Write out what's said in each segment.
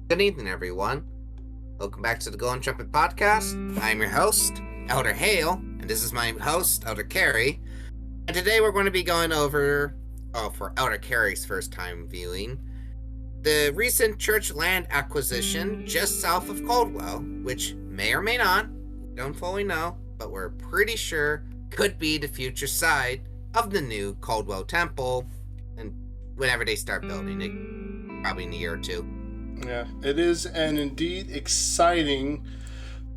Good evening, everyone. Welcome back to the Golden Trumpet podcast. I'm your host, Elder Hale, and this is my host, Elder Carey. And today we're going to be going over, for Elder Carey's first time viewing, the recent church land acquisition just south of Caldwell, which may or may not, we don't fully know, but we're pretty sure could be the future site of the new Caldwell Temple, and whenever they start building it, probably in a year or two. Yeah, it is an indeed exciting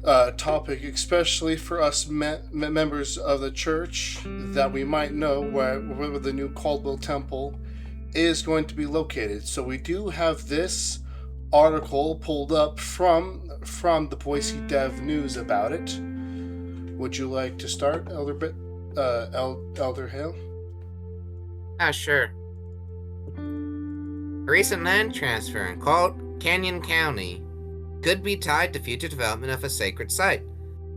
topic, especially for us members of the church, that we might know where the new Caldwell Temple is going to be located. So we do have this article pulled up from the Boise Dev News about it. Would you like to start, Elder Hale? Sure. A recent land transfer in Canyon County could be tied to future development of a sacred site.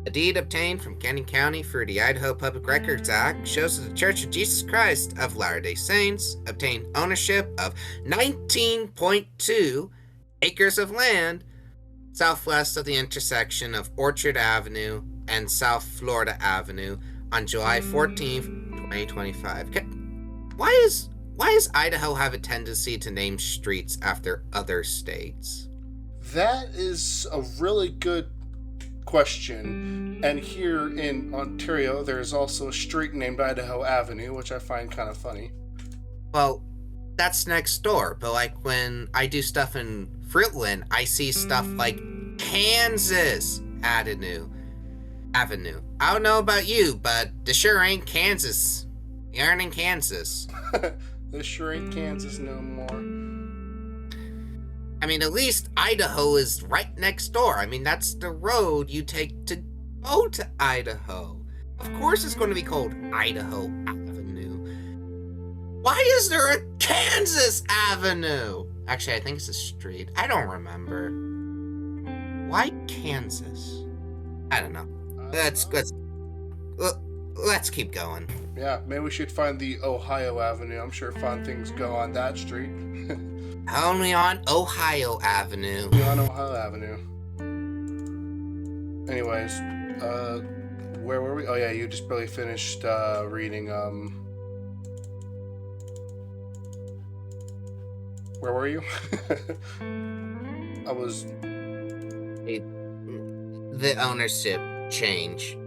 A deed obtained from Canyon County through the Idaho Public Records Act shows that the Church of Jesus Christ of Latter-day Saints obtained ownership of 19.2 acres of land southwest of the intersection of Orchard Avenue and South Florida Avenue on July 14th, 2025. Why does Idaho have a tendency to name streets after other states? That is a really good question. And here in Ontario, there is also a street named Idaho Avenue, which I find kind of funny. Well, that's next door, but like when I do stuff in Fruitland, I see stuff like Kansas Avenue. I don't know about you, but this sure ain't Kansas. You aren't in Kansas. This sure ain't Kansas no more. I mean, at least Idaho is right next door. I mean, that's the road you take to go to Idaho. Of course it's going to be called Idaho Avenue. Why is there a Kansas Avenue? Actually, I think it's a street. I don't remember. Why Kansas? I don't know. Let's keep going. Yeah, maybe we should find the Ohio Avenue. I'm sure fun things go on that street. Only on Ohio Avenue. Only on Ohio Avenue. Anyways, where were we? Oh yeah, you just barely finished reading. Where were you? I was. The ownership change.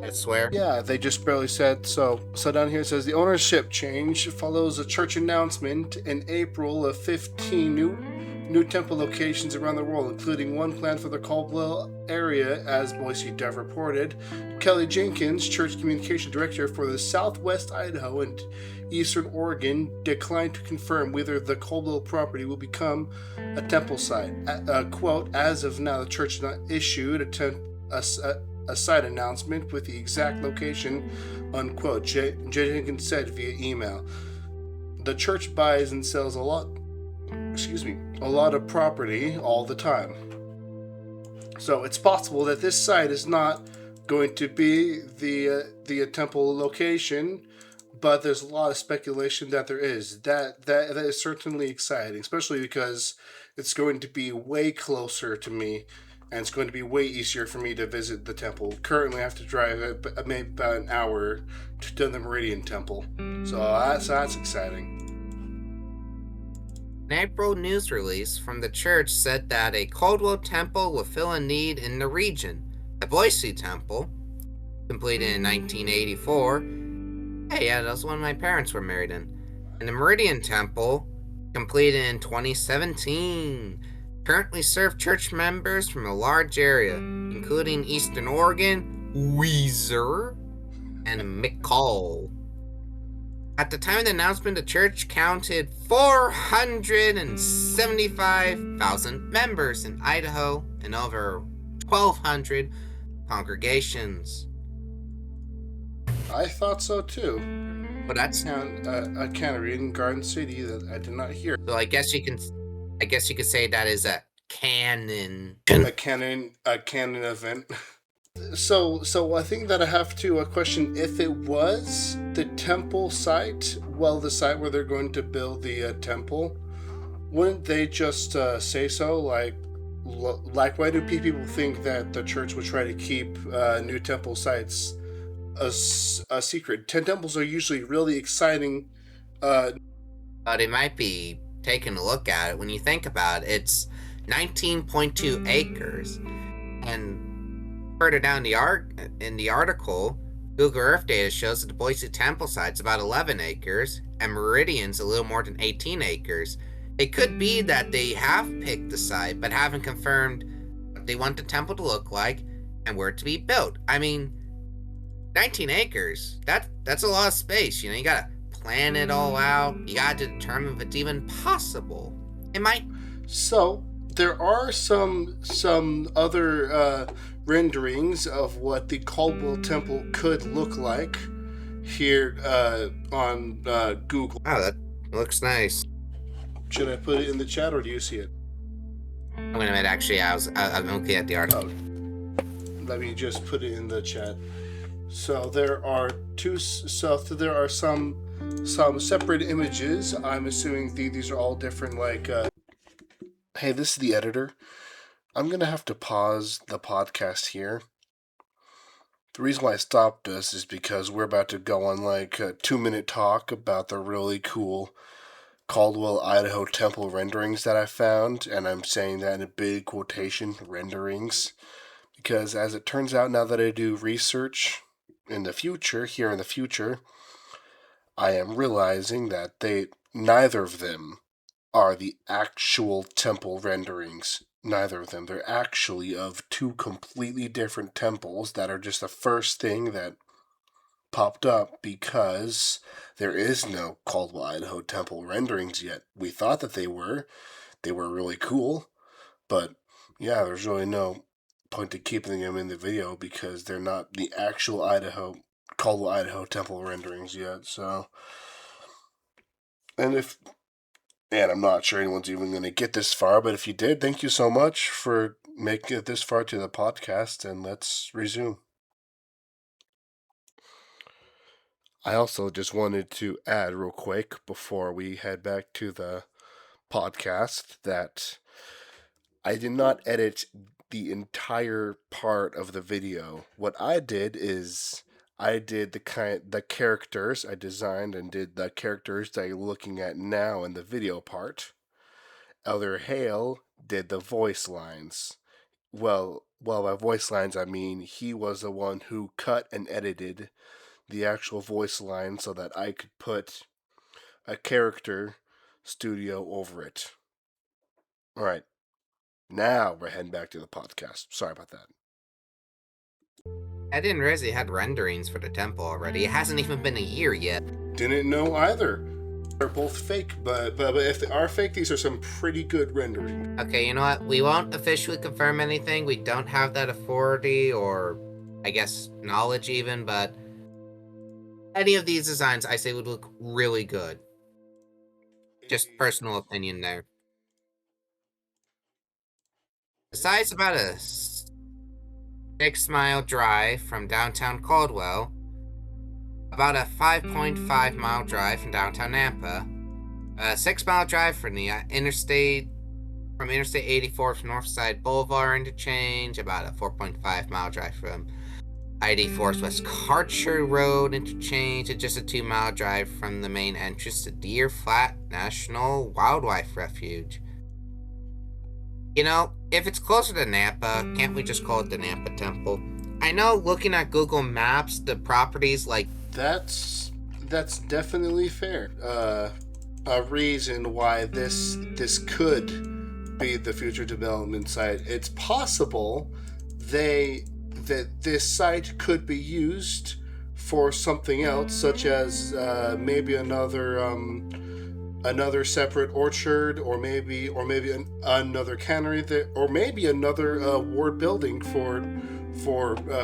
I swear. Yeah, they just barely said so. So down here it says the ownership change follows a church announcement in April of 15 new temple locations around the world, including one planned for the Caldwell area, as Boise Dev reported. Kelly Jenkins, church communication director for the Southwest Idaho and Eastern Oregon, declined to confirm whether the Caldwell property will become a temple site. Quote, as of now, the church has not issued a site announcement with the exact location, unquote. Jenkins said via email. The church buys and sells a lot of property all the time. So it's possible that this site is not going to be the temple location, but there's a lot of speculation that there is. That is certainly exciting, especially because it's going to be way closer to me. And it's going to be way easier for me to visit the temple. Currently, I have to drive maybe about an hour to the Meridian Temple. So that's exciting. An April news release from the church said that a Caldwell Temple will fill a need in the region. The Boise Temple, completed in 1984. Hey, yeah, that was one my parents were married in. And the Meridian Temple, completed in 2017. Currently serve church members from a large area, including Eastern Oregon, Weiser, and McCall. At the time of the announcement, the church counted 475,000 members in Idaho and over 1,200 congregations. I thought so too. But that's a cannery in Garden City that I did not hear. So I guess you could say that is a canon. A canon event. So I think that I have to question if it was the temple site, the site where they're going to build the temple, Wouldn't they just say so? Like, why do people think that the church would try to keep new temple sites a secret? 10 temples are usually really exciting. But it might be taking a look at it. When you think about it, it's 19.2 acres. And further down in the article, Google Earth data shows that the Boise Temple site's about 11 acres, and Meridian's a little more than 18 acres. It could be that they have picked the site, but haven't confirmed what they want the temple to look like and where to be built. I mean, 19 acres, that's a lot of space. You gotta plan it all out. You gotta determine if it's even possible. It might. So there are some other renderings of what the Caldwell Temple could look like here on Google. Oh, that looks nice. Should I put it in the chat, or do you see it? Wait a minute, actually, I'm looking at the article. Let me just put it in the chat. So there are some separate images. I'm assuming these are all different, like hey, this is the editor. I'm gonna have to pause the podcast here. The reason why I stopped this is because we're about to go on like a 2-minute talk about the really cool Caldwell, Idaho temple renderings that I found, and I'm saying that in a big quotation, renderings, because as it turns out, now that I do research in the future, I am realizing that neither of them are the actual temple renderings. Neither of them. They're actually of two completely different temples that are just the first thing that popped up because there is no Caldwell, Idaho temple renderings yet. We thought that they were. They were really cool, but yeah, there's really no point to keeping them in the video because they're not the actual Caldwell, Idaho temple renderings yet. So, and I'm not sure anyone's even going to get this far, but if you did, thank you so much for making it this far to the podcast, and let's resume. I also just wanted to add real quick before we head back to the podcast that I did not edit the entire part of the video. What I did is I did the characters. I designed and did the characters that you're looking at now in the video part. Elder Hale did the voice lines. Well, by voice lines I mean he was the one who cut and edited the actual voice line so that I could put a character studio over it. Alright, now we're heading back to the podcast. Sorry about that. I didn't realize they had renderings for the temple already. It hasn't even been a year yet. Didn't know either. They're both fake, but if they are fake, these are some pretty good renderings. Okay, you know what? We won't officially confirm anything. We don't have that authority or, I guess, knowledge even, but any of these designs, I say, would look really good. Just personal opinion there. The site's about a 6-mile drive from downtown Caldwell, about a 5.5-mile drive from downtown Nampa, a 6-mile drive from the Interstate 84 from Northside Boulevard interchange, about a 4.5-mile drive from I-84 West Karcher Road interchange, and just a 2-mile drive from the main entrance to Deer Flat National Wildlife Refuge. If it's closer to Nampa, can't we just call it the Nampa Temple? I know, looking at Google Maps, the properties like... That's definitely fair. A reason why this could be the future development site. It's possible that this site could be used for something else, such as maybe another separate orchard, or maybe another cannery, or maybe another ward building for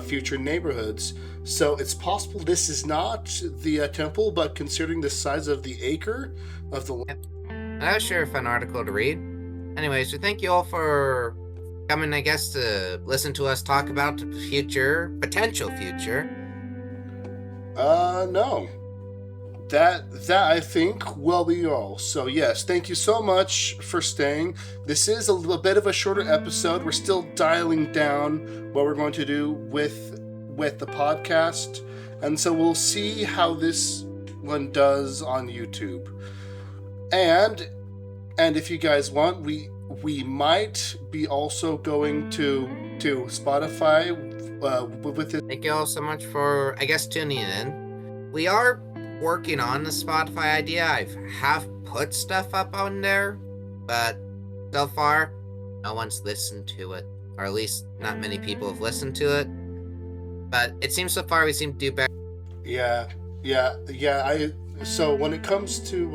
future neighborhoods. So it's possible this is not the temple, but considering the size of the acre of the land. That was sure a fun article to read. Anyways, we thank you all for coming, I guess, to listen to us talk about the potential future. No. that I think will be all. So yes, thank you so much for staying. This is a little bit of a shorter episode. We're still dialing down what we're going to do with the podcast, and so we'll see how this one does on YouTube. And if you guys want, we might be also going to Spotify with this. Thank you all so much for, I guess, tuning in. We are working on the Spotify idea. I have put stuff up on there, but so far, no one's listened to it, or at least not many people have listened to it. But it seems so far we seem to do better. Yeah. So when it comes to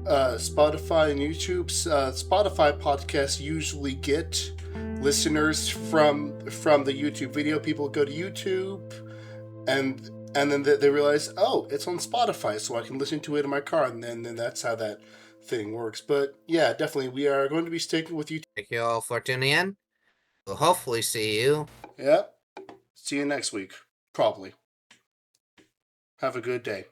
Spotify and YouTube, Spotify podcasts usually get listeners from the YouTube video. People go to YouTube and then they realize, oh, it's on Spotify, so I can listen to it in my car, and then that's how that thing works. But yeah, definitely, we are going to be sticking with YouTube. Thank you all for tuning in. We'll hopefully see you. Yeah. See you next week, probably. Have a good day.